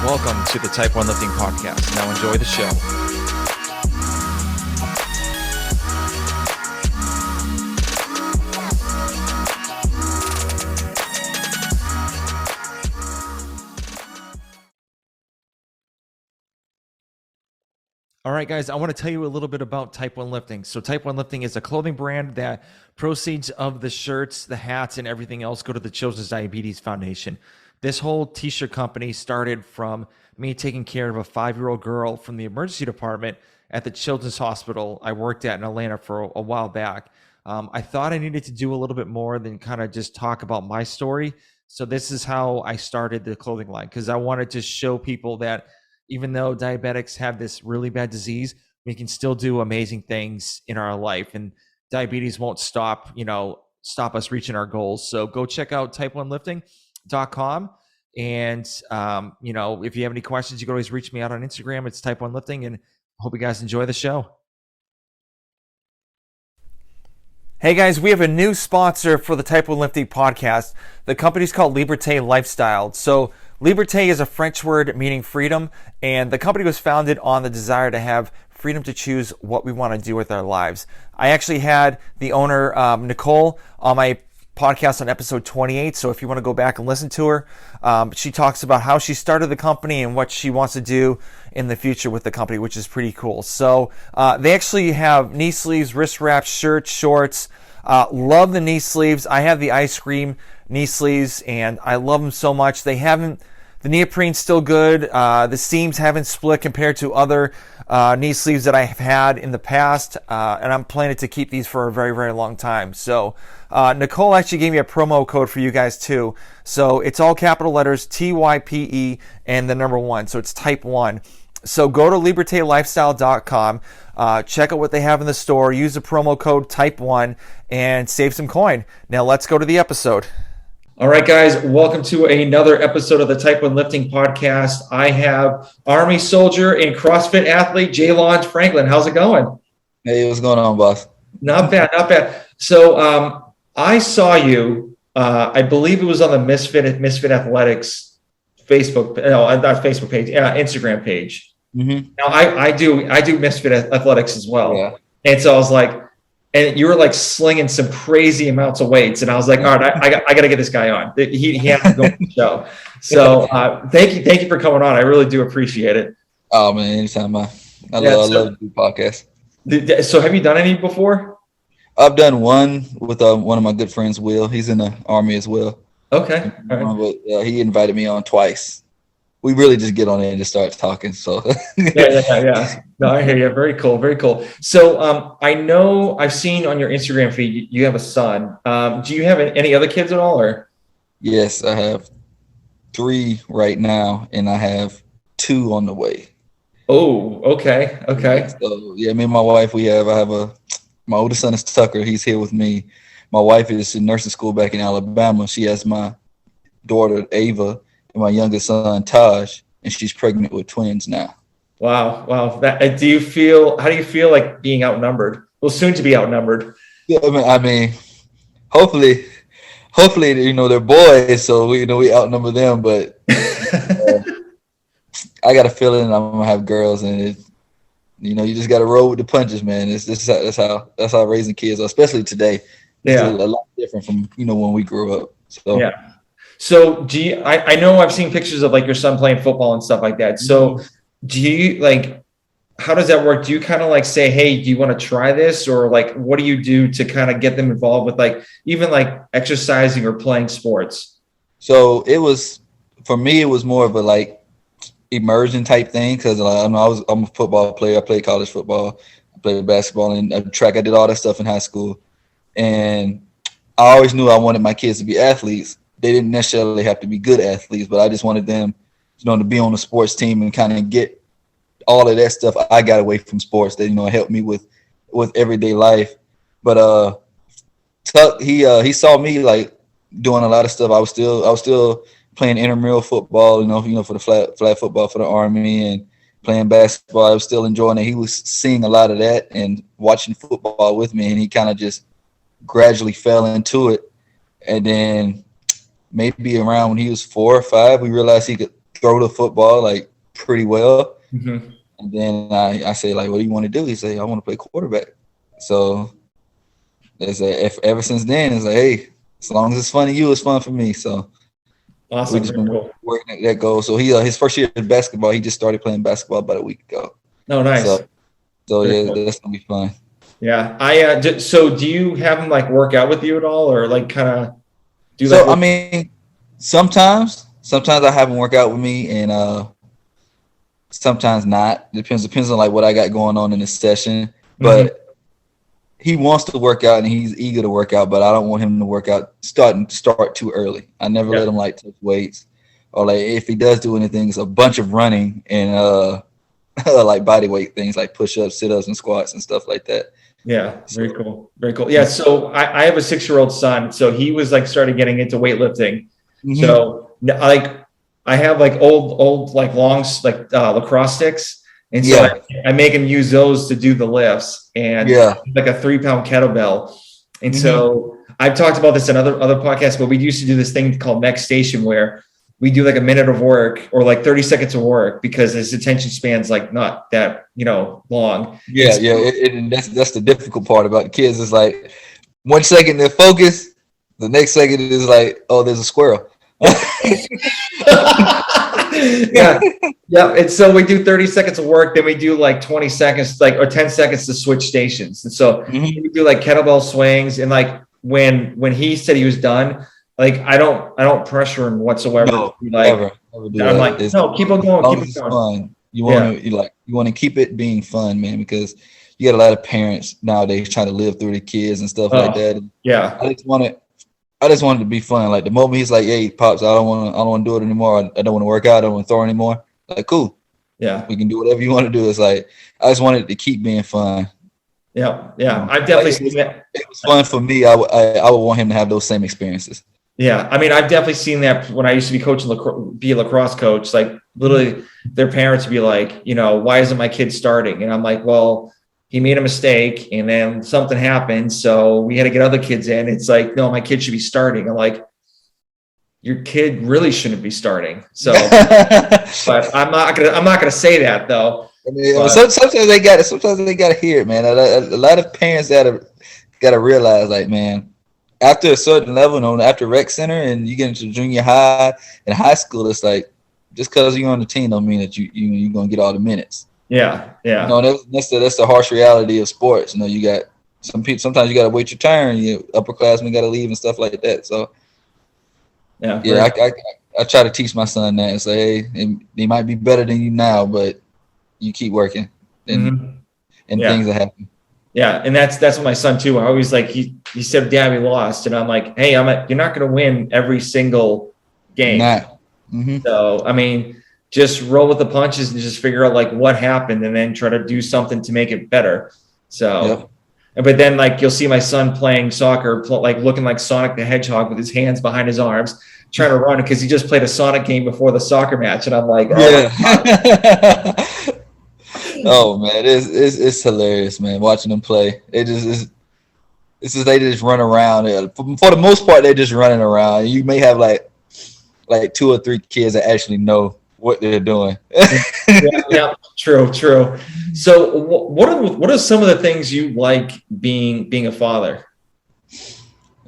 Welcome to the Type 1 Lifting Podcast. Now enjoy the show. All right, guys, I want to tell you a little bit about Type 1 Lifting. So Type 1 Lifting is a clothing brand that proceeds of the shirts, the hats, and everything else go to the Children's Diabetes Foundation. This whole t-shirt company started from me taking care of a 5-year-old girl from the emergency department at the Children's Hospital I worked at in Atlanta for a while back. I thought I needed to do a little bit more than kind of just talk about my story. So this is how I started the clothing line, because I wanted to show people that even though diabetics have this really bad disease, we can still do amazing things in our life, and diabetes won't stop us reaching our goals. So go check out type1lifting.com. And, if you have any questions, you can always reach me out on Instagram. It's Type 1 Lifting, and hope you guys enjoy the show. Hey guys, we have a new sponsor for the Type 1 Lifting podcast. The company's called Liberté Lifestyle. So Liberté is a French word meaning freedom, and the company was founded on the desire to have freedom to choose what we want to do with our lives. I actually had the owner, Nicole, on my podcast on episode 28, so if you want to go back and listen to her, she talks about how she started the company and what she wants to do in the future with the company, which is pretty cool. So they actually have knee sleeves, wrist wraps, shirts, shorts. Love the knee sleeves. I have the ice cream knee sleeves, and I love them so much. The neoprene's still good. The seams haven't split compared to other knee sleeves that I have had in the past, and I'm planning to keep these for a very, very long time. So Nicole actually gave me a promo code for you guys too. So it's all capital letters, TYPE, and the number 1. So it's Type 1. So go to libertelifestyle.com, check out what they have in the store, use the promo code Type 1, and save some coin. Now let's go to the episode. All right, guys, welcome to another episode of the Type 1 Lifting Podcast. I have Army soldier and CrossFit athlete, Jaylon Franklin. How's it going? Hey, what's going on, boss? Not bad, not bad. So I saw you, I believe it was on the Misfit Athletics Instagram page. Mm-hmm. Now I do Misfit Athletics as well. Yeah. And so I was like, and you were like slinging some crazy amounts of weights, and I was like, all right, I got to get this guy on. He has to go on the show. So thank you for coming on. I really do appreciate it. Oh man, anytime. I love to do podcasts. So have you done any before? I've done one with one of my good friends, Will. He's in the Army as well. Okay. All right. But he invited me on twice. We really just get on there and just start talking. So yeah. No, I hear you. Very cool. Very cool. So I know I've seen on your Instagram feed you have a son. Do you have any other kids at all, or? Yes, I have 3 right now, and I have 2 on the way. Oh, okay. So yeah, me and my wife, my oldest son is Tucker. He's here with me. My wife is in nursing school back in Alabama. She has my daughter Ava and my youngest son Taj, and she's pregnant with twins now. Wow. How do you feel like being outnumbered? Well, soon to be outnumbered. Yeah, I mean, hopefully, they're boys, so we outnumber them. But I got a feeling I'm gonna have girls, and you just got to roll with the punches, man. That's how raising kids are, especially today. Yeah, it's a lot different from when we grew up. So yeah. So I know I've seen pictures of like your son playing football and stuff like that. So do you how does that work? Do you kind of like say, hey, do you want to try this? Or like, what do you do to kind of get them involved with even exercising or playing sports? So for me, it was more of a immersion type thing. Cause I'm a football player. I played college football, I played basketball and track. I did all that stuff in high school. And I always knew I wanted my kids to be athletes. They didn't necessarily have to be good athletes, but I just wanted them, to be on the sports team and kind of get all of that stuff I got away from sports that, helped me with everyday life. But Tuck, he saw me doing a lot of stuff. I was still playing intramural football, for the flag football for the Army, and playing basketball. I was still enjoying it. He was seeing a lot of that and watching football with me, and he kind of just gradually fell into it. And then maybe around when he was 4 or 5, we realized he could throw the football like pretty well. Mm-hmm. And then I say like, what do you want to do? He say, I want to play quarterback. So if ever since then, it's like, hey, as long as it's fun to you, it's fun for me. So Awesome. we just been Cool. working at that goal. So he his first year in basketball, he just started playing basketball about a week ago. Oh, nice. So Very yeah, cool. that's gonna be fun. Yeah. So do you have him like work out with you at all, or like kind of do So like? I mean, sometimes I have him work out with me, and sometimes not. Depends on like what I got going on in the session. But he wants to work out and he's eager to work out, but I don't want him to work out start too early. I never let him like take weights, or like if he does do anything, it's a bunch of running and like body weight things like push-ups, sit-ups, and squats and stuff like that. Yeah, very cool. Very cool. Yeah, so I have a 6-year-old son, so he was like started getting into weightlifting. Mm-hmm. So like I have like old like long like lacrosse sticks. And so I make him use those to do the lifts, and like a 3-pound kettlebell. And so I've talked about this in other podcasts, but we used to do this thing called Next Station where we do like a minute of work or like 30 seconds of work because his attention span's like not that, long. Yeah. That's the difficult part about the kids. Is like 1 second they're focused, the next second is like, oh, there's a squirrel. Yeah. And so we do 30 seconds of work, then we do like 20 seconds, like, or 10 seconds to switch stations. And so we do like kettlebell swings. And like when he said he was done, like I don't pressure him whatsoever. No, like never I'm like, no, keep on going, keep on going. Fun. You want to keep it being fun, man, because you got a lot of parents nowadays trying to live through the kids and stuff like that. And yeah. I just wanted to be fun. Like the moment he's like, "Hey, pops, I don't want to do it anymore. I don't want to work out. I don't want to throw anymore." Like, cool. Yeah, we can do whatever you want to do. It's like I just wanted to keep being fun. Yeah. I've definitely seen that. It was fun for me. I would want him to have those same experiences. Yeah, I mean, I've definitely seen that when I used to be coaching, be a lacrosse coach. Like literally, their parents would be like, "Why isn't my kid starting?" And I'm like, "Well, he made a mistake and then something happened. So we had to get other kids in." It's like, no, my kid should be starting. I'm like, your kid really shouldn't be starting. So, but I'm not going to say that though. I mean, sometimes they got to hear it, man. A lot of parents got to realize, like, man, after a certain level, after rec center and you get into junior high and high school, it's like, just because you're on the team don't mean that you're going to get all the minutes. Yeah. That's the harsh reality of sports. You got some people. Sometimes you got to wait your turn. Upperclassmen got to leave and stuff like that. So, I try to teach my son that and say, hey, they might be better than you now, but you keep working, and things will happen. Yeah, and that's what my son too. I always like he said, "Dad, we lost," and I'm like, "Hey, you're not going to win every single game." Nah. So I mean, just roll with the punches and just figure out like what happened and then try to do something to make it better. So, but then like you'll see my son playing soccer, like looking like Sonic the Hedgehog with his hands behind his arms, trying to run because he just played a Sonic game before the soccer match. And I'm like, oh man, it's hilarious, man, watching them play. It just is. It's just they just run around. For the most part, they're just running around. You may have like 2 or 3 kids that actually know what they're doing. yeah, true. So what are some of the things you like being a father?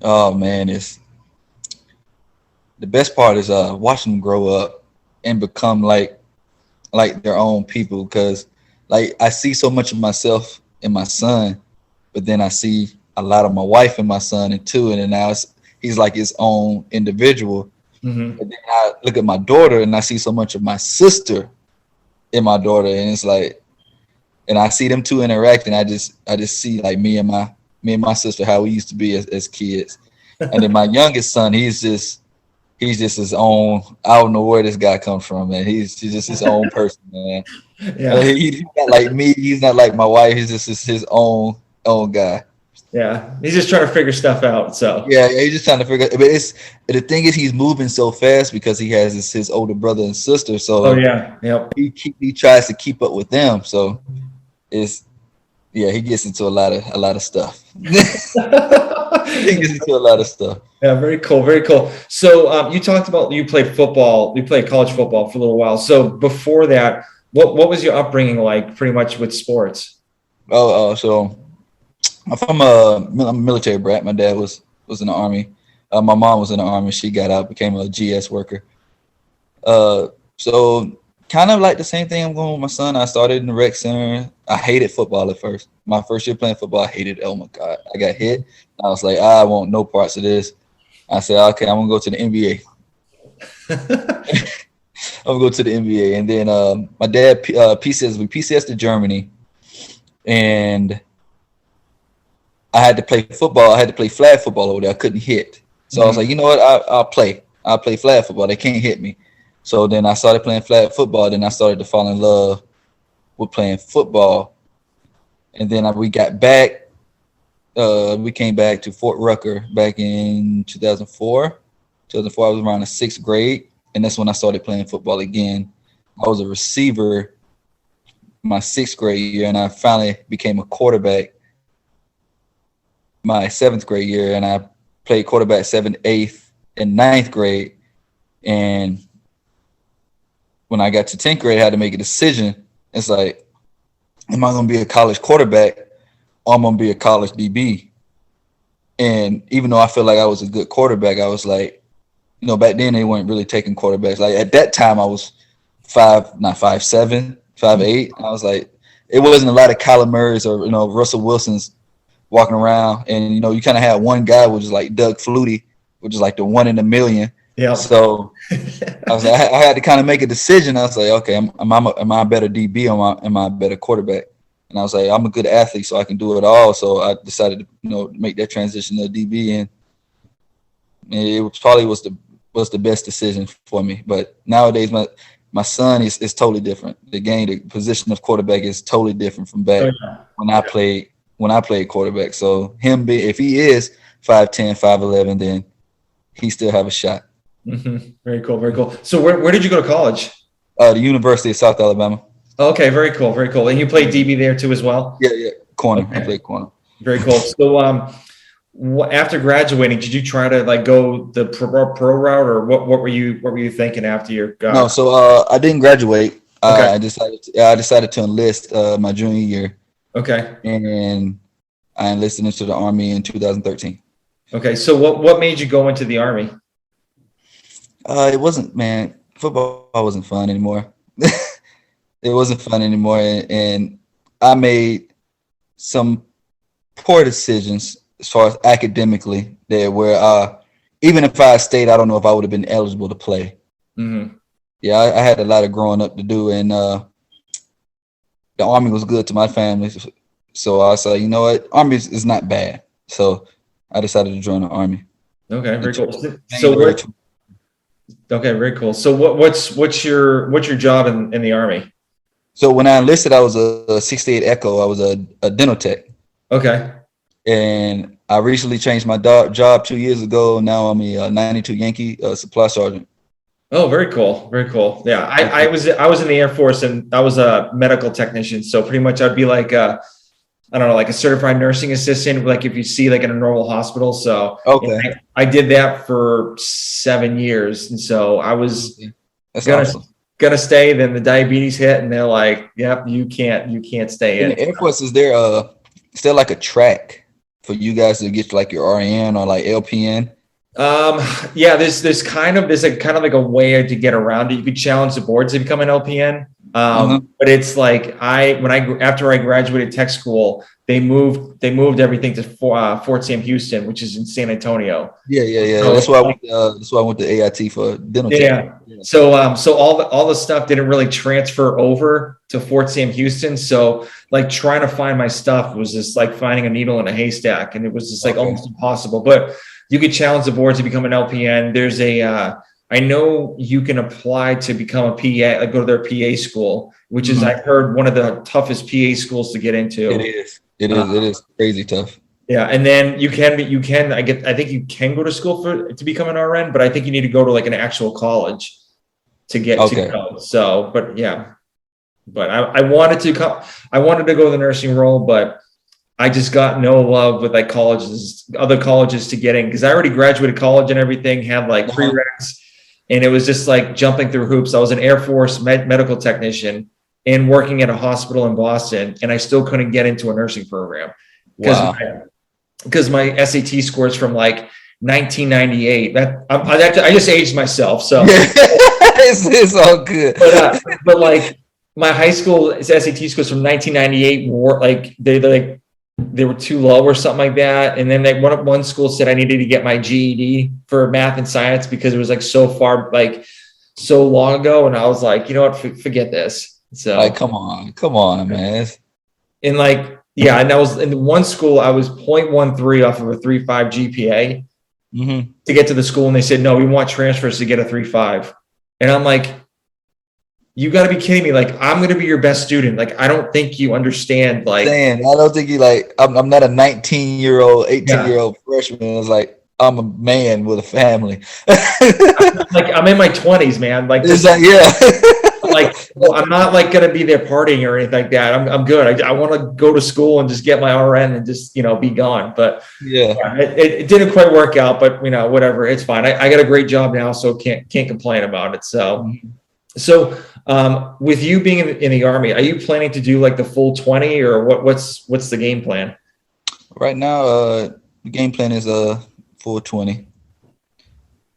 Oh man, the best part is watching them grow up and become like their own people, because like I see so much of myself in my son, but then I see a lot of my wife and my son and then now he's like his own individual. And then I look at my daughter and I see so much of my sister in my daughter, and it's like, and I see them two interacting. I just see like me and my sister, how we used to be as kids. And then my youngest son, he's just his own. I don't know where this guy comes from, man. He's just his own person, man. Yeah, he's not like me. He's not like my wife. He's just his own guy. Yeah, he's just trying to figure stuff out. So yeah, he's just trying to figure. But the thing is, he's moving so fast because he has his older brother and sister. So he tries to keep up with them. So he gets into a lot of stuff. It gets into a lot of stuff. Yeah, very cool, very cool. So you talked about you played football, you played college football for a little while. So before that, what was your upbringing like, pretty much with sports? So I'm a military brat. My dad was in the Army. My mom was in the Army. She got out, became a GS worker. So kind of like the same thing I'm going with my son. I started in the rec center. I hated football at first. My first year playing football, I hated it. Oh my God. I got hit. I was like, I want no parts of this. I said, okay, I'm gonna go to the NBA. I'm gonna go to the NBA. And then my dad PCS to Germany, and I had to play football. I had to play flag football over there. I couldn't hit. So I was like, you know what? I'll play. I'll play flag football. They can't hit me. So then I started playing flag football. Then I started to fall in love with playing football. And then we got back. We came back to Fort Rucker back in 2004. 2004, I was around the 6th grade. And that's when I started playing football again. I was a receiver my 6th grade year, and I finally became a quarterback my 7th grade year. And I played quarterback 7th, 8th, and 9th grade. And when I got to 10th grade, I had to make a decision. It's like, am I going to be a college quarterback or I'm going to be a college DB? And even though I feel like I was a good quarterback, I was like, you know, back then they weren't really taking quarterbacks. Like at that time I was 5'7", 5'8". I was like, it wasn't a lot of Kyler Murray's or, you know, Russell Wilson's walking around. And, you know, you kind of had one guy, which is like Doug Flutie, which is like the one in a million. Yeah. So I was like, I had to kind of make a decision. I was like, okay, am I a better DB or am I a better quarterback? And I was like, I'm a good athlete, so I can do it all. So I decided to, you know, make that transition to DB, and it was the best decision for me. But nowadays, my son is totally different. The position of quarterback is totally different from back when I played quarterback. So if he is 5'10", 5'11", then he still have a shot. Mm-hmm. Very cool, very cool. So where did you go to college? The University of South Alabama. Okay, very cool, very cool. And you played DB there too as well? Yeah, corner. Okay. I played corner. Very cool. So after graduating, did you try to like go the pro route, or what were you thinking after your No, so I didn't graduate. Okay. I decided to enlist my junior year. Okay. And I enlisted into the Army in 2013. Okay. So what made you go into the Army? It wasn't, man, football wasn't fun anymore. It wasn't fun anymore. And I made some poor decisions as far as academically there, where even if I stayed, I don't know if I would have been eligible to play. Mm-hmm. Yeah, I had a lot of growing up to do, and the Army was good to my family. So I was like, you know what, Army is not bad. So I decided to join the Army. Okay, very cool. Okay, very cool. So what's your job in the Army? So when I enlisted, I was a 68 Echo. I was a dental tech. Okay. And I recently changed my job 2 years ago. Now I'm a 92 Yankee supply sergeant. Oh, very cool. Very cool. Yeah. I was in the Air Force, and I was a medical technician. So pretty much I'd be like I don't know, like a certified nursing assistant, like if you see like in a normal hospital. So okay. I did that for 7 years. And so I was gonna stay. Then the diabetes hit, and they're like, yep, you can't stay in. The Air Force, is there like a track for you guys to get to like your RN or like LPN? Yeah, there's kind of like a way to get around it. You could challenge the boards to become an LPN. But it's like after I graduated tech school, they moved everything to Fort Sam Houston, which is in San Antonio. Yeah. So that's why I went to AIT for dental. Yeah. So all the stuff didn't really transfer over to Fort Sam Houston. So like trying to find my stuff was just like finding a needle in a haystack, and it was just like almost impossible. But you could challenge the board to become an LPN. There's I know you can apply to become a PA, like go to their PA school, which is, I've heard, one of the toughest PA schools to get into. It is crazy tough. Yeah. And then I think you can go to school to become an RN, but I think you need to go to like an actual college to get to go. So, but yeah, but I wanted to go the nursing role, but I just got no love with like colleges, other colleges to get in, because I already graduated college and everything, had like prereqs, and it was just like jumping through hoops. I was an Air Force medical technician and working at a hospital in Boston, and I still couldn't get into a nursing program because my SAT scores from like 1998. I just aged myself, so it's all good. But like my high school SAT scores from 1998 were like they were too low or something like that. And then one school said I needed to get my GED for math and science because it was like so far, like so long ago. And I was like, you know what, forget this. So like, come on, man. And like, yeah, and I was in one school, I was 0.13 off of a 3.5 GPA to get to the school. And they said, no, we want transfers to get a 3.5. And I'm like, you got to be kidding me. Like, I'm going to be your best student. Like, I don't think you understand. Like, I don't think you like, I'm not a 18-year-old freshman. It's like, I'm a man with a family. like, I'm in my 20s, man. Like, like, well, I'm not like going to be there partying or anything like that. I'm good. I want to go to school and just get my RN and just, be gone. But it didn't quite work out, but whatever, it's fine. I got a great job now, so can't complain about it. So with you being in the Army, are you planning to do like the full 20, or what's the game plan? Right now, the game plan is full 20.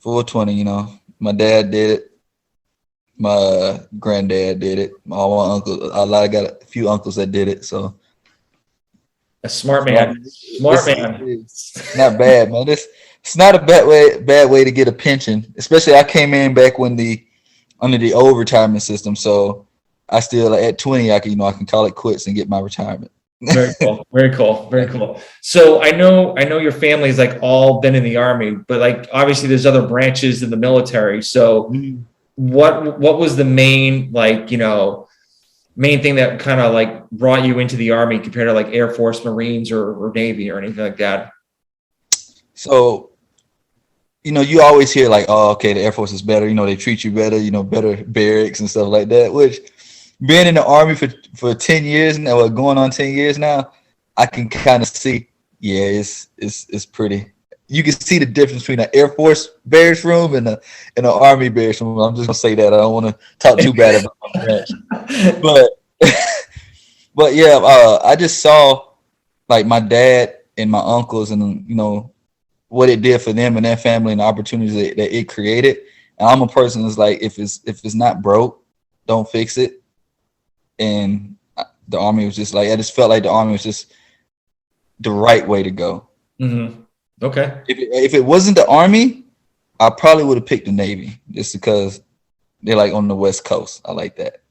Full 20, my dad did it. My granddad did it. All my uncles, I got a few uncles that did it. So a smart man. It's not bad, man. It's not a bad way to get a pension. Especially I came in back when under the old retirement system. So I still at 20, I can call it quits and get my retirement. Very cool. Very cool. Very cool. So I know your family's like all been in the Army, but like obviously there's other branches in the military. So what was the main main thing that kind of like brought you into the Army compared to like Air Force, Marines, or Navy or anything like that? So you always hear like, oh, okay, the Air Force is better. They treat you better, better barracks and stuff like that, which being in the Army for 10 years now, or going on 10 years now, I can kind of see, it's pretty. You can see the difference between an Air Force barracks room and an Army barracks room. I'm just going to say that. I don't want to talk too bad about my branch. But yeah, I just saw like my dad and my uncles and, what it did for them and their family and the opportunities that it created. And I'm a person that's like, if it's not broke, don't fix it. And the Army was just like, I just felt like the Army was just the right way to go. Mm-hmm. Okay. If it wasn't the Army, I probably would have picked the Navy just because they're like on the West Coast. I like that.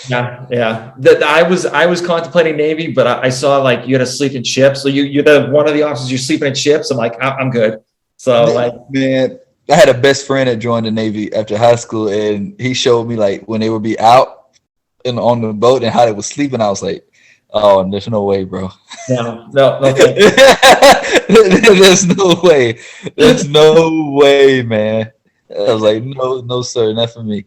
Yeah. I was contemplating Navy, but I saw like you had to sleep in ships. So you're one of the officers. You're sleeping in ships. I'm like, I'm good. So man, I had a best friend that joined the Navy after high school, and he showed me like when they would be out on the boat and how they were sleeping. I was like, oh, there's no way, bro. No. There's no way. There's no way, man. I was like, no, sir, not for me.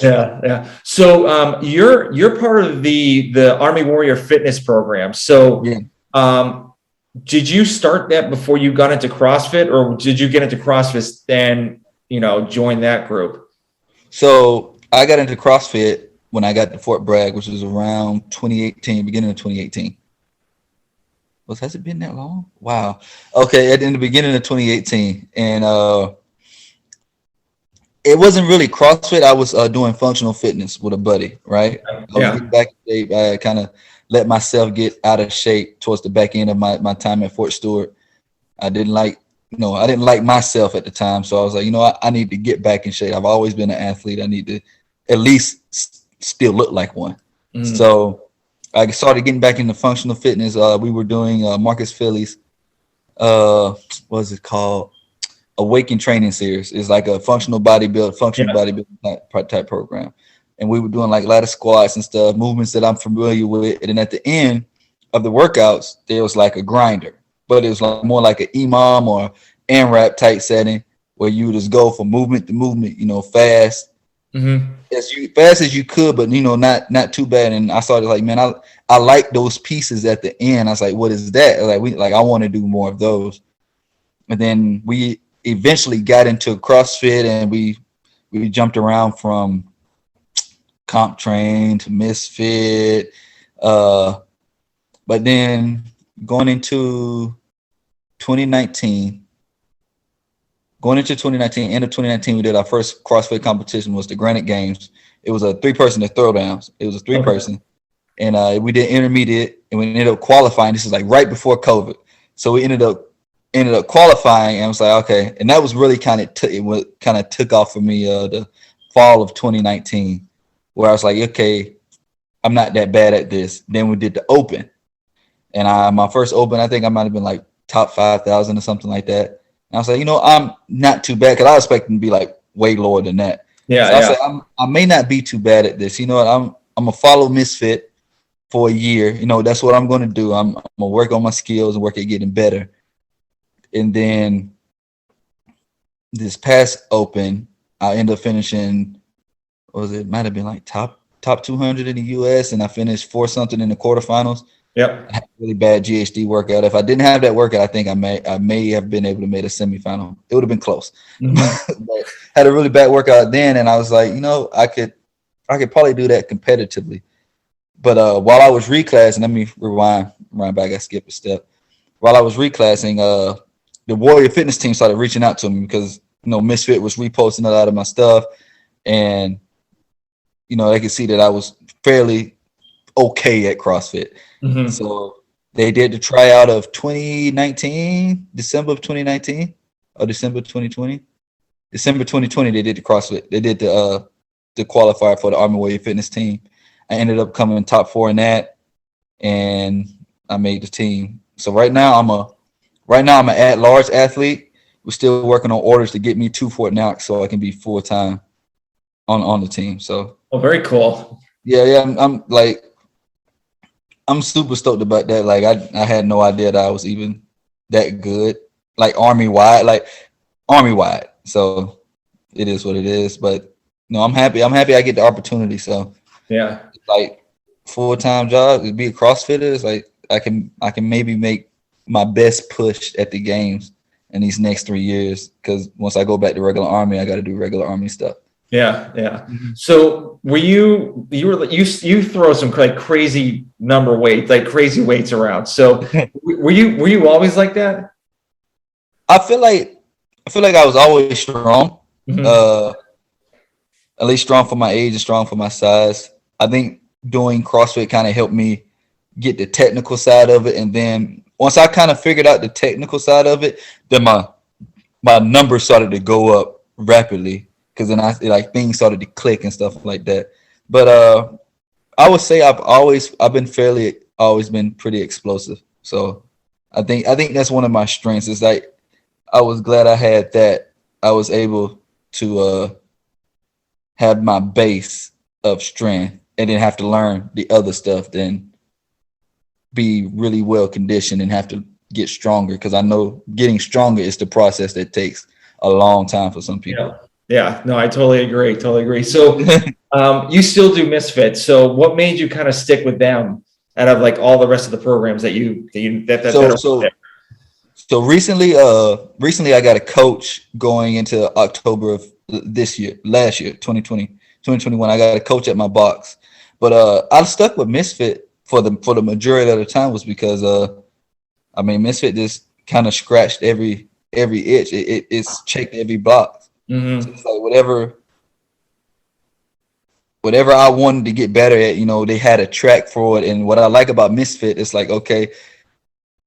Yeah. So you're part of the Army Warrior Fitness program. So did you start that before you got into CrossFit, or did you get into CrossFit and join that group? So I got into CrossFit when I got to Fort Bragg, which was around 2018, beginning of 2018. Has it been that long? Wow. Okay, in the beginning of 2018. And it wasn't really CrossFit. I was doing functional fitness with a buddy, right? I was getting back in shape. I kind of let myself get out of shape towards the back end of my time at Fort Stewart. I didn't like myself at the time. So I was like, I need to get back in shape. I've always been an athlete. I need to at least still look like one. So I started getting back into functional fitness. We were doing Marcus Phillies, what is it called? Awaken Training Series. It's like a functional bodybuilding type program. And we were doing like ladder squats and stuff, movements that I'm familiar with. And then at the end of the workouts, there was like a grinder, but it was like more like an EMOM or AMRAP type setting where you just go from movement to movement, fast as fast as you could, but not too bad. And I started like, man, I like those pieces at the end. I was like, what is that? I want to do more of those. And then we eventually got into CrossFit, and we jumped around from comp train to misfit. But then going into 2019, end of 2019, we did our first CrossFit competition, was the Granite Games. It was a 3-person to throwdowns. It was a 3-person. And we did intermediate, and we ended up qualifying. This is like right before COVID. So we ended up qualifying, and I was like, okay. And that was really kind of took off for me the fall of 2019, where I was like, okay, I'm not that bad at this. Then we did the Open. And my first Open, I think I might have been like top 5,000 or something like that. And I was like, I'm not too bad, because I was expecting to be like way lower than that. Yeah. So I was like, I may not be too bad at this. You know what? I'm gonna follow Misfit for a year. That's what I'm gonna do. I'm gonna work on my skills and work at getting better. And then this past Open, I ended up finishing, might have been like top 200 in the US, and I finished 4 something in the quarterfinals. Yep. I had a really bad GHD workout. If I didn't have that workout, I think I may have been able to make a semifinal. It would have been close. But had a really bad workout then, and I was like, I could probably do that competitively. But while I was reclassing, let me rewind back. I skipped a step. While I was reclassing, the Warrior Fitness team started reaching out to me because Misfit was reposting a lot of my stuff, and they could see that I was fairly okay at CrossFit. So they did the tryout of 2019, December of 2019 or December 2020. December 2020, they did the CrossFit. They did the qualifier for the Army Warrior Fitness team. I ended up coming in top 4 in that, and I made the team. So right now I'm an at-large athlete. We're still working on orders to get me to Fort Knox so I can be full-time on the team. So very cool. Yeah, I'm super stoked about that. Like I had no idea that I was even that good, like army wide. So it is what it is. But I'm happy. I'm happy I get the opportunity. So yeah, like full-time job to be a CrossFitter is like I can maybe make my best push at the games in these next 3 years, because once I go back to regular Army, I got to do regular Army stuff. Yeah. So you throw some like crazy number weight, like crazy weights around. So were you always like that? I feel like I was always strong. At least strong for my age and strong for my size. I think doing CrossFit kind of helped me get the technical side of it, and then once I kind of figured out the technical side of it, then my numbers started to go up rapidly, because then things started to click and stuff like that. But I would say I've always been pretty explosive. So I think that's one of my strengths. Is like I was glad I had that. I was able to have my base of strength and then have to learn the other stuff, then be really well conditioned and have to get stronger, because I know getting stronger is the process that takes a long time for some people. Yeah. No, I totally agree. So you still do Misfits. So what made you kind of stick with them out of like all the rest of the programs that So recently I got a coach going into October of last year, 2021. I got a coach at my box. But I stuck with Misfit for the majority of the time was because Misfit just kind of scratched every itch. It's checked every box. So it's like whatever I wanted to get better at, they had a track for it. And what I like about Misfit is like, okay,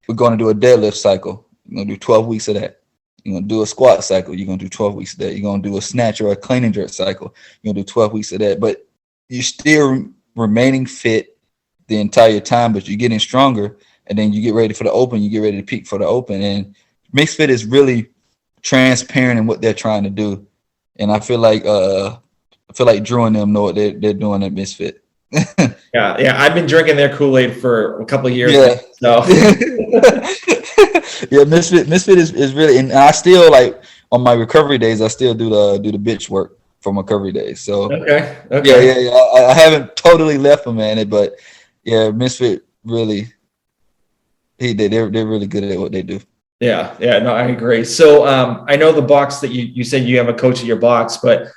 we're going to do a deadlift cycle. You're going to do 12 weeks of that. You're going to do a squat cycle. You're going to do 12 weeks of that. You're going to do a snatch or a clean and jerk cycle. You're going to do 12 weeks of that. But you're still remaining fit the entire time, but you're getting stronger. And then you get ready for the Open. You get ready to peak for the Open. And Misfit is really transparent in what they're trying to do. And I feel like Drew and them know what they're doing at Misfit. Yeah. I've been drinking their Kool-Aid for a couple of years. Yeah. Now, so. Yeah, Misfit is really, and I still, like, on my recovery days, I still do the bitch work. from recovery days. So Okay. yeah. I haven't totally left them, man. But yeah, Misfit really, they're really good at what they do. Yeah, no, I agree. So I know the box that you said you have a coach at your box, but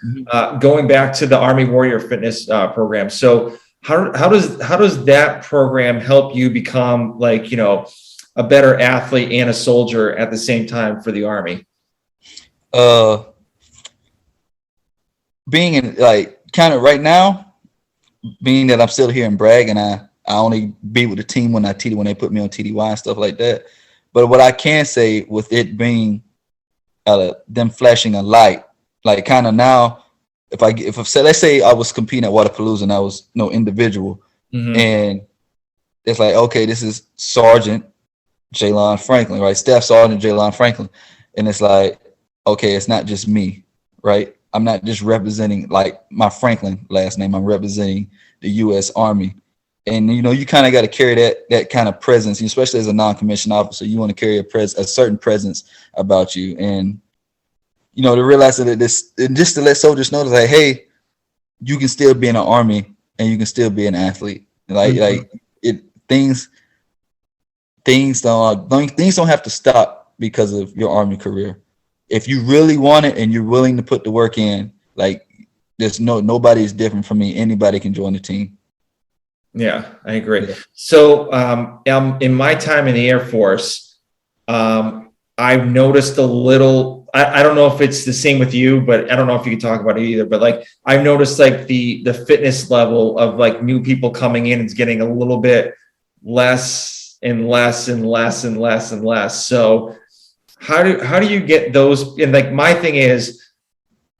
going back to the Army Warrior Fitness program. So how does that program help you become, like, you know, a better athlete and a soldier at the same time for the Army? Being in, like, kind of right now, being that I'm still here in Bragg, and I only be with the team when they put me on TDY and stuff like that. But what I can say with it being them flashing a light, like kind of now, if let's say I was competing at Waterpalooza and I was individual, and it's like, okay, this is Sergeant Jaylon Franklin, right? Staff Sergeant Jaylon Franklin, and it's like, okay, it's not just me, right? I'm not just representing like my Franklin last name. I'm representing the U.S. Army. And, you kind of got to carry that kind of presence, especially as a non-commissioned officer. You want to carry a certain presence about you. And, to realize that and just to let soldiers know that, like, hey, you can still be in the Army and you can still be an athlete. Things don't have to stop because of your Army career. If you really want it and you're willing to put the work in, like, nobody is different from me. Anybody can join the team. Yeah, I agree. Yeah. So in my time in the Air Force, I've noticed a little, I don't know if it's the same with you, but I don't know if you can talk about it either, but like, I've noticed like the fitness level of like new people coming in is getting a little bit less and less and less and less and less. So how do you get those? And like, my thing is,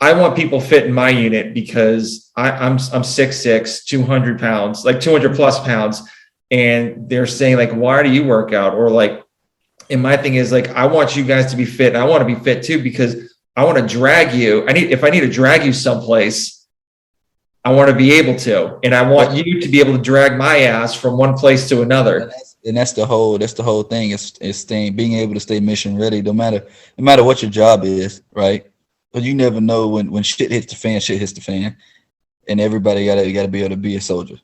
I want people fit in my unit because I'm 6'6", 200 pounds, like 200 plus pounds. And they're saying like, why do you work out? Or like, and my thing is like, I want you guys to be fit. And I want to be fit too, because I want to drag you. If I need to drag you someplace, I want to be able to, and I want you to be able to drag my ass from one place to another. And that's the whole thing is being able to stay mission ready, no matter what your job is, right? But you never know when shit hits the fan, and everybody gotta be able to be a soldier.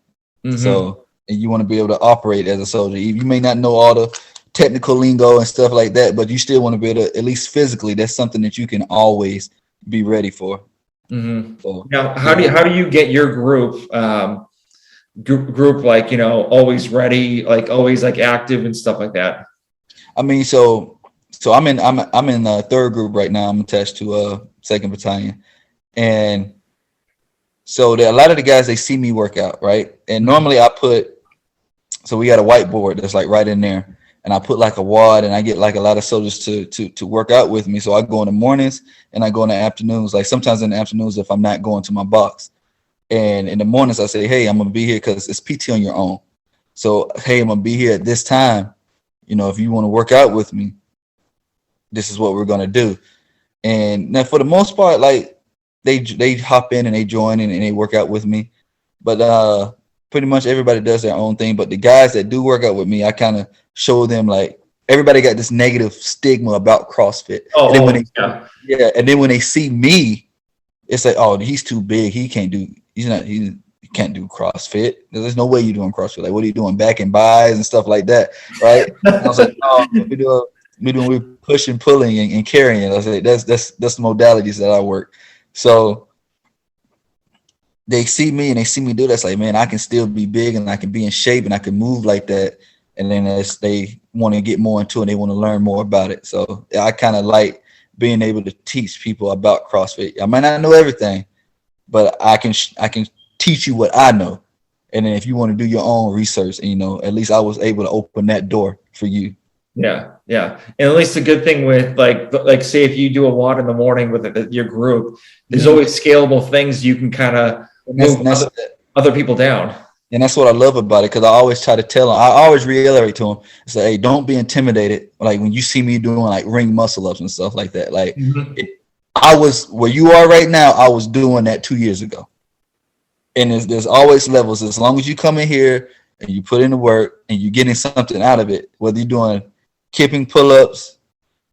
So, and you want to be able to operate as a soldier. You may not know all the technical lingo and stuff like that, but you still want to be able to, at least physically, that's something that you can always be ready for. So, now, how do you get your group like, always ready, like always like active and stuff like that? I mean, so I'm in the third group right now. I'm attached to 2nd Battalion, and so a lot of the guys, they see me work out, right? And normally so we got a whiteboard that's like right in there, and I put like a wad, and I get like a lot of soldiers to work out with me. So I go in the mornings and I go in the afternoons. Like sometimes in the afternoons, if I'm not going to my box, and in the mornings I say, hey, I'm gonna be here because it's PT on your own. So hey, I'm gonna be here at this time. If you want to work out with me, this is what we're gonna do. And now for the most part, like they hop in and they join in and they work out with me. But pretty much everybody does their own thing. But the guys that do work out with me, I kind of show them, like, everybody got this negative stigma about CrossFit. And then when they see me, it's like, oh, he's too big. He can't do CrossFit. There's no way you're doing CrossFit. Like, what are you doing? Back and buys and stuff like that, right? I was like, no, we're pushing, pulling, and carrying. I was like, that's the modalities that I work. So they see me and they see me do that. It's like, man, I can still be big and I can be in shape and I can move like that. And then as they want to get more into it, they want to learn more about it. So I kind of like being able to teach people about CrossFit. I might not know everything, but I can teach you what I know. And then if you want to do your own research, and at least I was able to open that door for you. Yeah. And at least a good thing with like say if you do a WOD in the morning with your group, there's always scalable things you can kind of move other people down. And that's what I love about it, because I always try to tell them, I always reiterate to them, say, hey, don't be intimidated. Like when you see me doing like ring muscle ups and stuff like that, like I was where you are right now, I was doing that 2 years ago. And there's always levels. As long as you come in here and you put in the work and you're getting something out of it, whether you're doing kipping pull-ups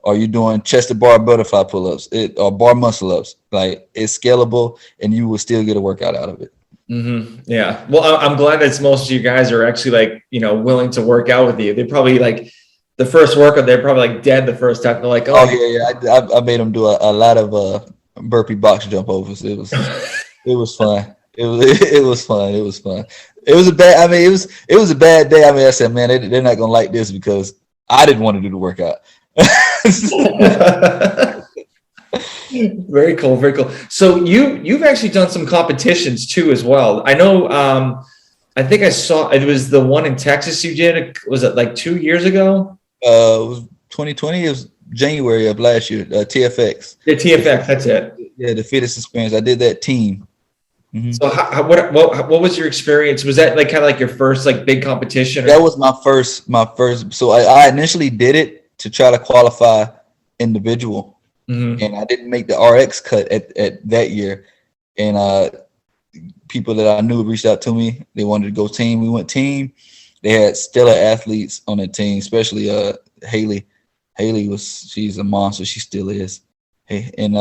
or you're doing chest to bar butterfly pull-ups, or bar muscle ups. Like, it's scalable, and you will still get a workout out of it. Mm-hmm. Yeah. Well, I'm glad that most of you guys are actually like, willing to work out with you. They're probably like the first workout, they're probably like dead the first time. They're like, oh yeah. I made them do a lot of burpee box jump overs. It was fun. It was fun. It was fun. It was a bad. I mean, it was a bad day. I mean, I said, man, they're not gonna like this because I didn't want to do the workout. Very cool. Very cool. So you've actually done some competitions too as well. I know. I think I saw it was the one in Texas you did. Was it like 2 years ago? It was 2020. It was January of last year. TFX. The TFX. That's it. Yeah, the fitness experience. I did that team. Mm-hmm. So what was your experience? Was that like kind of like your first like big competition? That was my first. So I initially did it to try to qualify individual, and I didn't make the RX cut at that year. And people that I knew reached out to me. They wanted to go team. We went team. They had stellar athletes on the team, especially Haley. Haley she's a monster. She still is. And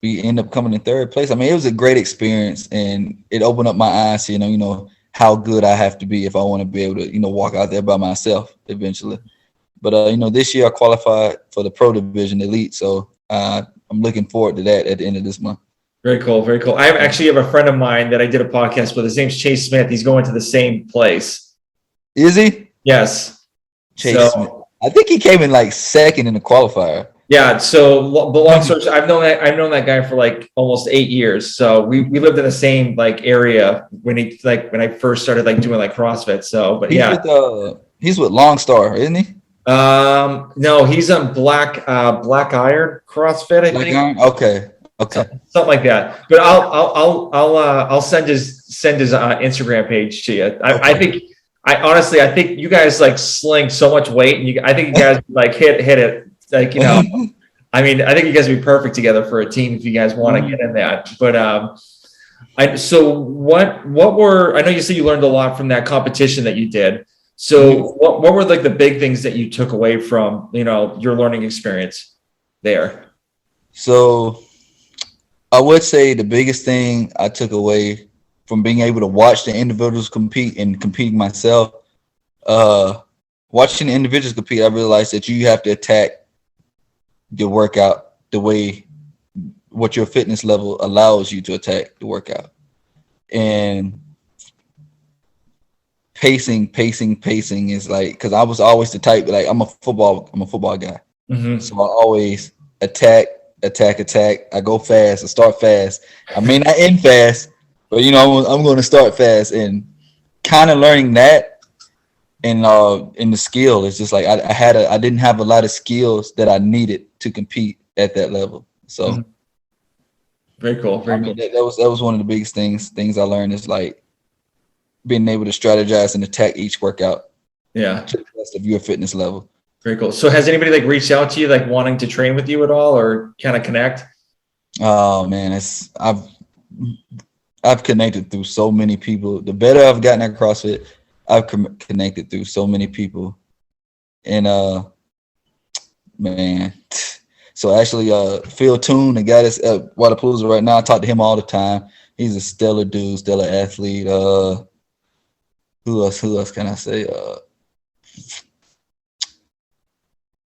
we end up coming in third place. I mean, it was a great experience, and it opened up my eyes to, you know, how good I have to be if I want to be able to, walk out there by myself eventually. But, this year I qualified for the pro division elite. So I'm looking forward to that at the end of this month. Very cool. Very cool. I actually have a friend of mine that I did a podcast with. His name's Chase Smith. He's going to the same place. Is he? Yes. Chase Smith. I think he came in like second in the qualifier. Yeah. So, but long story short, I've known that guy for like almost 8 years. So we lived in the same like area when I first started like doing like CrossFit. So, but he's with Long Star, isn't he? No, he's on Black Iron CrossFit. I think. Iron? Okay. Something like that. But I'll send his Instagram page to you. Okay. I think you guys like sling so much weight, and I think you guys like hit it. Like, I mean, I think you guys would be perfect together for a team if you guys want to get in that. But I know you said you learned a lot from that competition that you did. So what were like the big things that you took away from, your learning experience there? So I would say the biggest thing I took away from being able to watch the individuals compete and competing myself, watching the individuals compete, I realized that you have to attack your workout the way what your fitness level allows you to attack the workout. And pacing is like, because I was always the type, like, I'm a football guy. Mm-hmm. So I always attack. I go fast. I start fast. I may not end fast, but I'm going to start fast. And kind of learning that, and in the skill, it's just like I didn't have a lot of skills that I needed to compete at that level. So very cool. Very cool. That was one of the biggest things I learned, is like being able to strategize and attack each workout. Yeah. To the best of your fitness level. Very cool. So has anybody like reached out to you, like wanting to train with you at all, or kind of connect? Oh man, I've connected through so many people. The better I've gotten at CrossFit, I've connected through so many people. And man, so actually Phil Toon, the guy that's at Wadapalooza right now, I talk to him all the time. He's a stellar dude, stellar athlete. Who else can I say?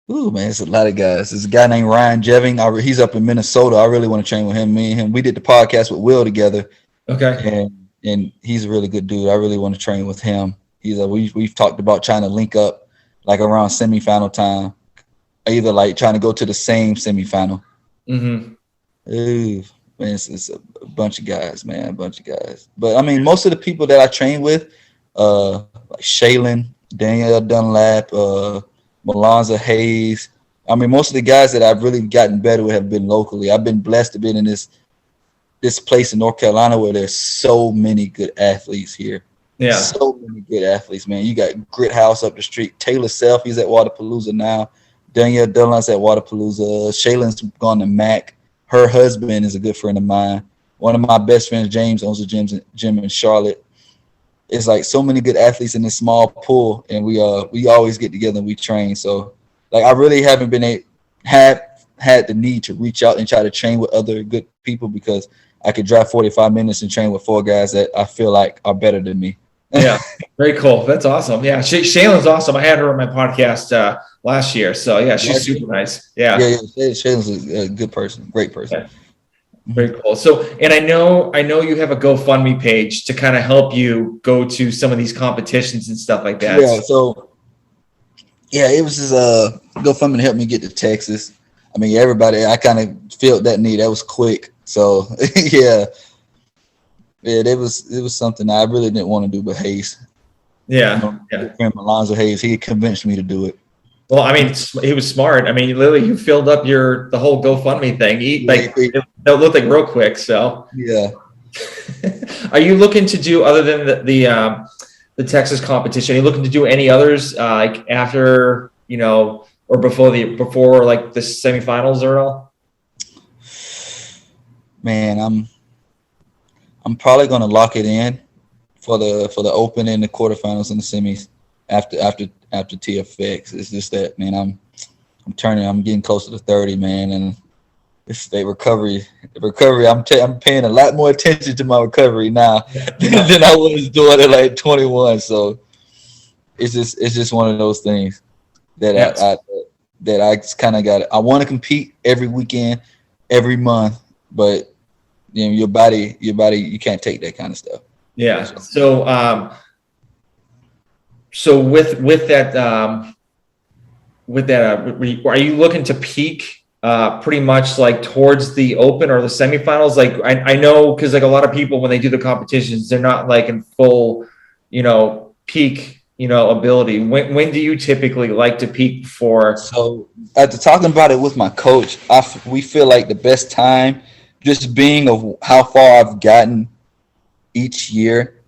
Man, it's a lot of guys. There's a guy named Ryan Jeving. He's up in Minnesota. I really want to train with him. Me and him, we did the podcast with Will together. Okay. And he's a really good dude. I really want to train with him. We've talked about trying to link up like around semifinal time, either like trying to go to the same semifinal. Mm-hmm. Ooh, man, it's a bunch of guys, man, a bunch of guys. But I mean, most of the people that I train with, like Jaylon, Danielle Dunlap, Malonza Hayes. I mean, most of the guys that I've really gotten better with have been locally. I've been blessed to be in this place in North Carolina where there's so many good athletes here. Yeah. So many good athletes, man. You got Grit House up the street. Taylor Self, he's at Wadapalooza now. Danielle Dunlap's at Wadapalooza. Shaylon's gone to MAC. Her husband is a good friend of mine. One of my best friends, James, owns a gym in Charlotte. It's like so many good athletes in this small pool, and we always get together and we train. So like I really haven't been had the need to reach out and try to train with other good people, because I could drive 45 minutes and train with 4 guys that I feel like are better than me. Yeah, very cool. That's awesome. Yeah, Shaylon's awesome. I had her on my podcast last year, so yeah, she's super nice. Yeah, Shayla's a good person, great person. Yeah. Very cool. So, and I know you have a GoFundMe page to kind of help you go to some of these competitions and stuff like that. Yeah. So, yeah, it was just GoFundMe to help me get to Texas. I mean, everybody, I kind of felt that need. That was quick. So, yeah, it was something I really didn't want to do, but Hayes. Yeah. Friend Alonzo Hayes, he convinced me to do it. Well, I mean, he was smart. I mean, literally, you filled up the whole GoFundMe thing. That looked like real quick. So, yeah. Are you looking to do, other than the Texas competition, are you looking to do any others like after, or before like the semifinals or all? Man, I'm probably gonna lock it in for the Open and the quarterfinals and the semis after TFX. It's just that, man, I'm getting closer to 30, man, and it's the recovery. I'm paying a lot more attention to my recovery now than I was doing at like 21. So it's just one of those things that I just kind of got. I want to compete every weekend, every month, but your body, you can't take that kind of stuff. Yeah. So with that, are you looking to peak pretty much like towards the Open or the semifinals? Like I know, because like a lot of people, when they do the competitions, they're not like in full, peak, ability. When do you typically like to peak for? So after talking about it with my coach, we feel like the best time, just being of how far I've gotten each year,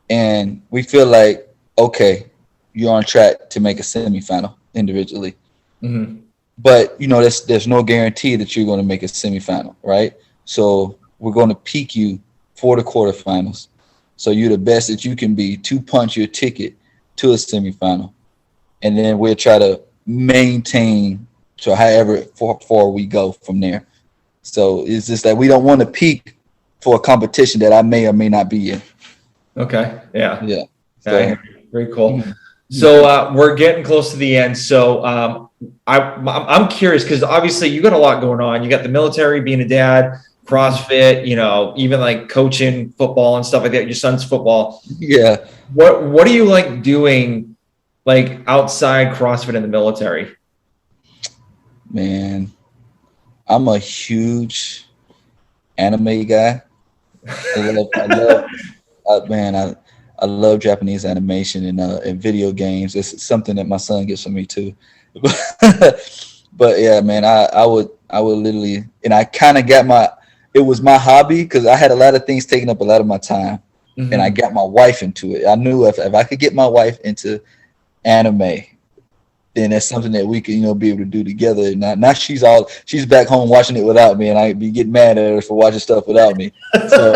and we feel like, okay, you're on track to make a semifinal individually. Mm-hmm. But, there's no guarantee that you're going to make a semifinal, right? So we're going to peak you for the quarterfinals. So you're the best that you can be to punch your ticket to a semifinal. And then we'll try to maintain to however far we go from there. So it's just that we don't want to peak for a competition that I may or may not be in. Okay. Yeah. Yeah. So, very cool. So we're getting close to the end. So I'm curious, because obviously you got a lot going on. You got the military, being a dad, CrossFit, even like coaching football and stuff like that. Your son's football. Yeah. What do you like doing, like outside CrossFit in the military? Man, I'm a huge anime guy. I love Japanese animation and video games. It's something that my son gets from me too. But yeah, man, I would literally, and I kind of it was my hobby, because I had a lot of things taking up a lot of my time, and I got my wife into it. I knew if I could get my wife into anime, then that's something that we could, be able to do together. Now she's back home watching it without me, and I'd be getting mad at her for watching stuff without me. So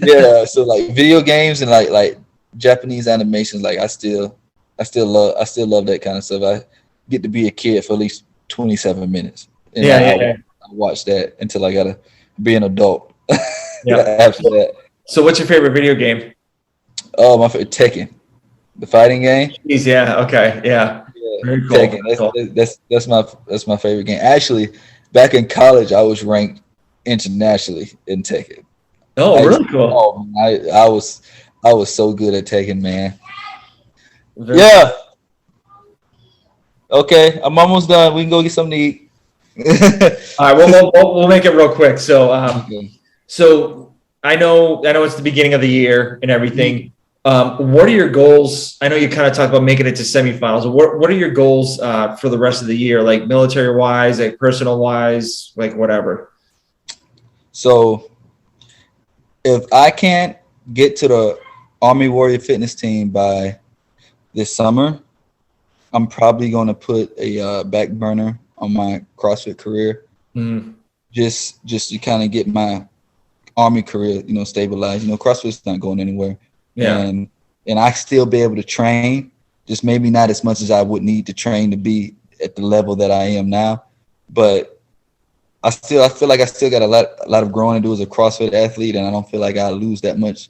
yeah, so like video games and like Japanese animations, like I still love that kind of stuff. I get to be a kid for at least 27 minutes. And I watch that until I gotta be an adult. Yeah. After that. So what's your favorite video game? Oh, my favorite, Tekken, the fighting game. Yeah. Okay. Yeah. Very cool. Tekken. That's my favorite game. Actually, back in college, I was ranked internationally in Tekken. Oh, really cool. I was so good at Tekken, man. Yeah. Okay, I'm almost done. We can go get something to eat. All right, we'll make it real quick. So, so I know it's the beginning of the year and everything. What are your goals? I know you kind of talked about making it to semifinals. What are your goals for the rest of the year, like military wise, like personal wise, like whatever? So, if I can't get to the Army Warrior Fitness team by this summer, I'm probably going to put a back burner on my CrossFit career, just to kind of get my Army career, stabilized. CrossFit's not going anywhere. Yeah. And I still be able to train, just maybe not as much as I would need to train to be at the level that I am now. But I feel like I still got a lot of growing to do as a CrossFit athlete, and I don't feel like I lose that much.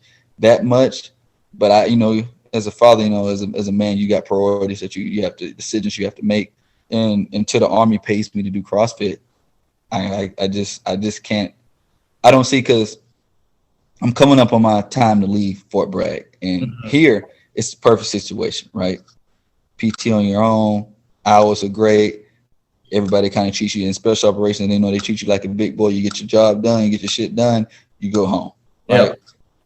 But I, as a father, as a man, you got priorities that you have to, decisions you have to make. And until the Army pays me to do CrossFit, I just can't. I don't see, because I'm coming up on my time to leave Fort Bragg, and here it's the perfect situation, right? PT on your own, hours are great. Everybody kind of treats you in special operations. They know they treat you like a big boy. You get your job done, you get your shit done, you go home, right? Yep.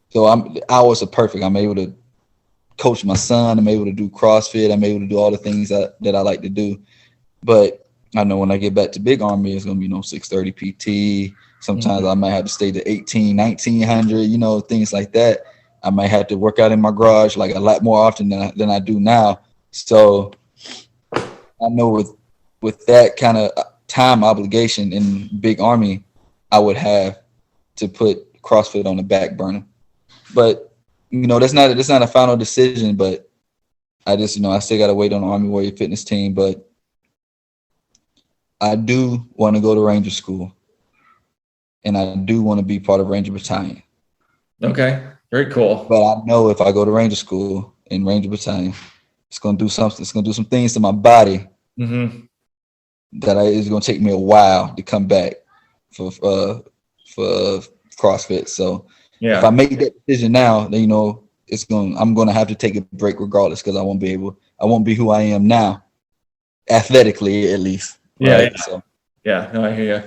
So the hours are perfect. I'm able to coach my son. I'm able to do CrossFit. I'm able to do all the things that I like to do. But I know when I get back to Big Army, it's going to be 6:30 PT. Sometimes I might have to stay to 1900, things like that. I might have to work out in my garage like a lot more often than I do now. So I know with that kind of time obligation in Big Army, I would have to put CrossFit on the back burner. But that's not a final decision. But I just I still got to wait on the Army Warrior Fitness team. But I do want to go to Ranger School, and I do want to be part of Ranger Battalion. Okay, very cool. But I know if I go to Ranger School and Ranger Battalion, it's going to do something. It's going to do some things to my body that it's going to take me a while to come back for CrossFit. So if I make that decision now, then I'm going to have to take a break regardless, because I won't be who I am now, athletically at least. Right? No, I hear you.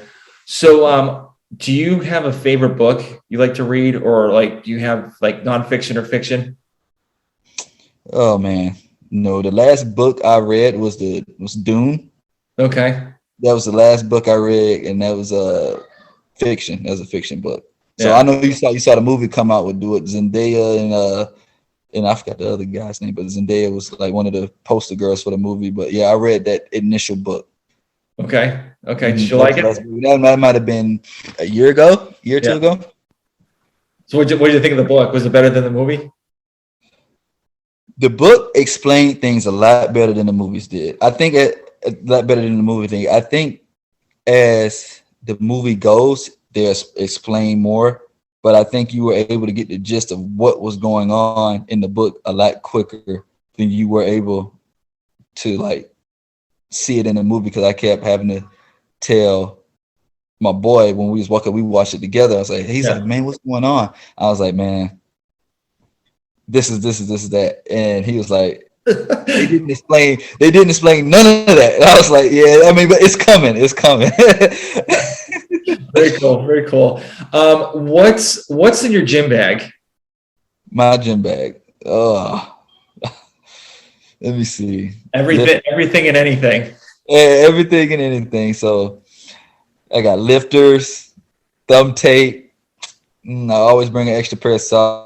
So do you have a favorite book you like to read, or do you have nonfiction or fiction? Oh man, no. The last book I read was Dune. Okay. That was the last book I read, and that was fiction. That was a fiction book. So I know you saw the movie come out with Zendaya and I forgot the other guy's name, but Zendaya was one of the poster girls for the movie. But yeah, I read that initial book. Okay. Did you like it? That might have been a year or two ago. So what did you think of the book? Was it better than the movie? The book explained things a lot better than the movies did. I think a lot better than the movie thing. I think as the movie goes, they explain more, but I think you were able to get the gist of what was going on in the book a lot quicker than you were able to see it in the movie, because I kept having to tell my boy when we was walking, we watched it together. I was like, he's like, man, what's going on? I was like, man, this is that. And he was like, they didn't explain none of that. And I was like, yeah, I mean, but it's coming. Very cool. What's in your gym bag? My gym bag. Let me see. Everything and anything. Everything and anything. So I got lifters, thumb tape. I always bring an extra pair of socks.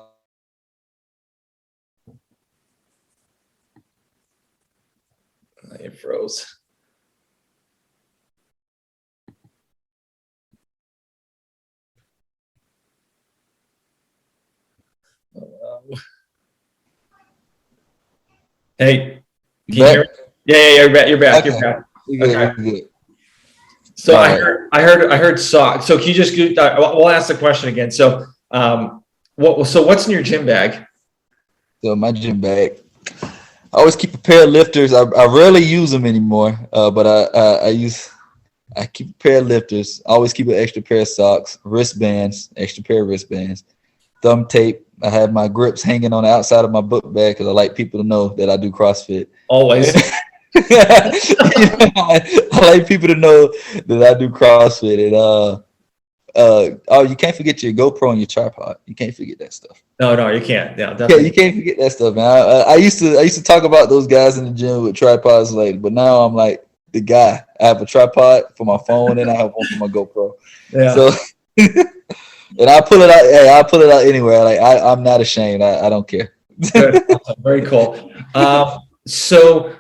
It froze. Hey, can you hear me? Yeah, you're back. Okay. You're back. You're good. So I heard socks. So can you just we'll ask the question again. So what's in your gym bag? So my gym bag, I always keep a pair of lifters. I rarely use them anymore, but I keep a pair of lifters. I always keep an extra pair of socks, extra pair of wristbands, thumb tape. I have my grips hanging on the outside of my book bag because I like people to know that I do CrossFit. Always. I like people to know that I do CrossFit. And you can't forget your GoPro and your tripod. You can't forget that stuff. No, you can't. Yeah, definitely. You can't forget that stuff, man. I used to talk about those guys in the gym with tripods later, but now I'm like the guy. I have a tripod for my phone and I have one for my GoPro. Yeah. So and I pull it out. Hey, I pull it out anywhere. I'm not ashamed. I don't care. Good. Very cool. So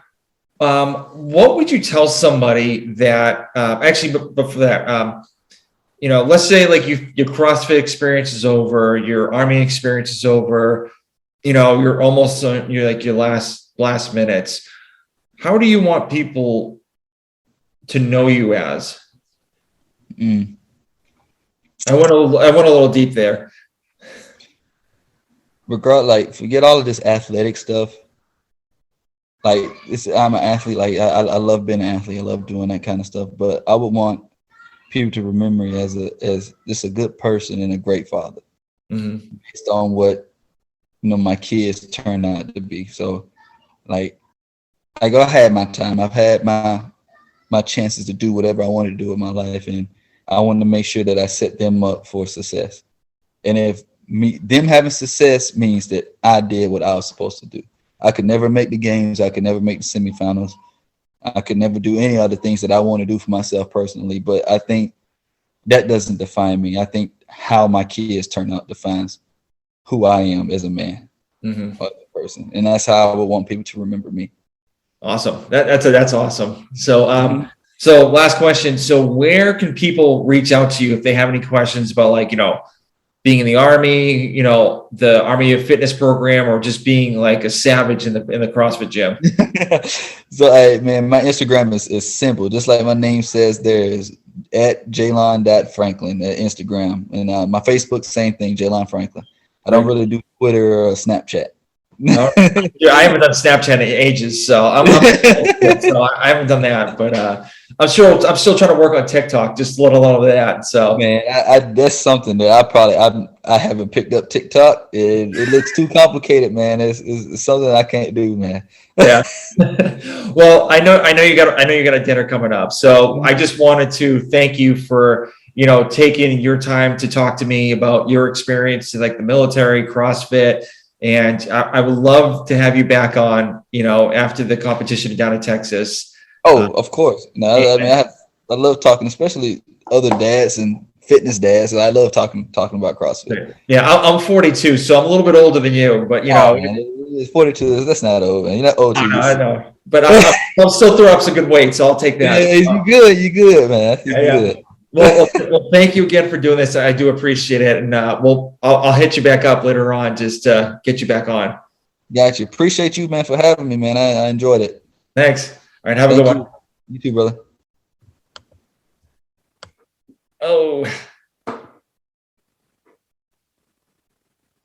what would you tell somebody that actually, but for that, let's say your CrossFit experience is over, your Army experience is over, you're almost on your last last minutes. How do you want people to know you as? I went a little deep there. Forget all of this athletic stuff. Like I'm an athlete. Like I love being an athlete. I love doing that kind of stuff. But I would want people to remember me as just a good person and a great father, based on what my kids turned out to be. So, like I had my time. I've had my chances to do whatever I wanted to do with my life, and I wanted to make sure that I set them up for success. And if them having success means that I did what I was supposed to do. I could never make the games. I could never make the semifinals. I could never do any other things that I want to do for myself personally. But I think that doesn't define me. I think how my kids turn out defines who I am as a man, or a person. And that's how I would want people to remember me. Awesome. That's awesome. So, so last question. So where can people reach out to you if they have any questions about, like, being in the Army, the Army of Fitness program, or just being like a savage in the CrossFit gym? So, man, my Instagram is simple. Just like my name says, there is at Jaylon.Franklin at Instagram. And my Facebook, same thing, Jaylon Franklin. I don't really do Twitter or Snapchat. Yeah, I haven't done Snapchat in ages, so I haven't done that. But I'm still trying to work on TikTok, just a little of that. So, man, that's something that I haven't picked up TikTok. It looks too complicated, man. It's something I can't do, man. Yeah. Well, I know you got a dinner coming up, so I just wanted to thank you for taking your time to talk to me about your experience, like the military, CrossFit. And I would love to have you back on, after the competition down in Texas. Oh, of course. No, I love talking, especially other dads and fitness dads. I love talking about CrossFit. Yeah, I'm 42, so I'm a little bit older than you, but man, 42. That's not old, man. You're not old. I know, but I'll still throw up some good weight, so I'll take that. Yeah, you good, man. Good. Well, thank you again for doing this. I do appreciate it. And I'll hit you back up later on just to get you back on. Gotcha. Appreciate you, man, for having me, man. I enjoyed it. Thanks. All right. Have a good one. You too, brother. Oh.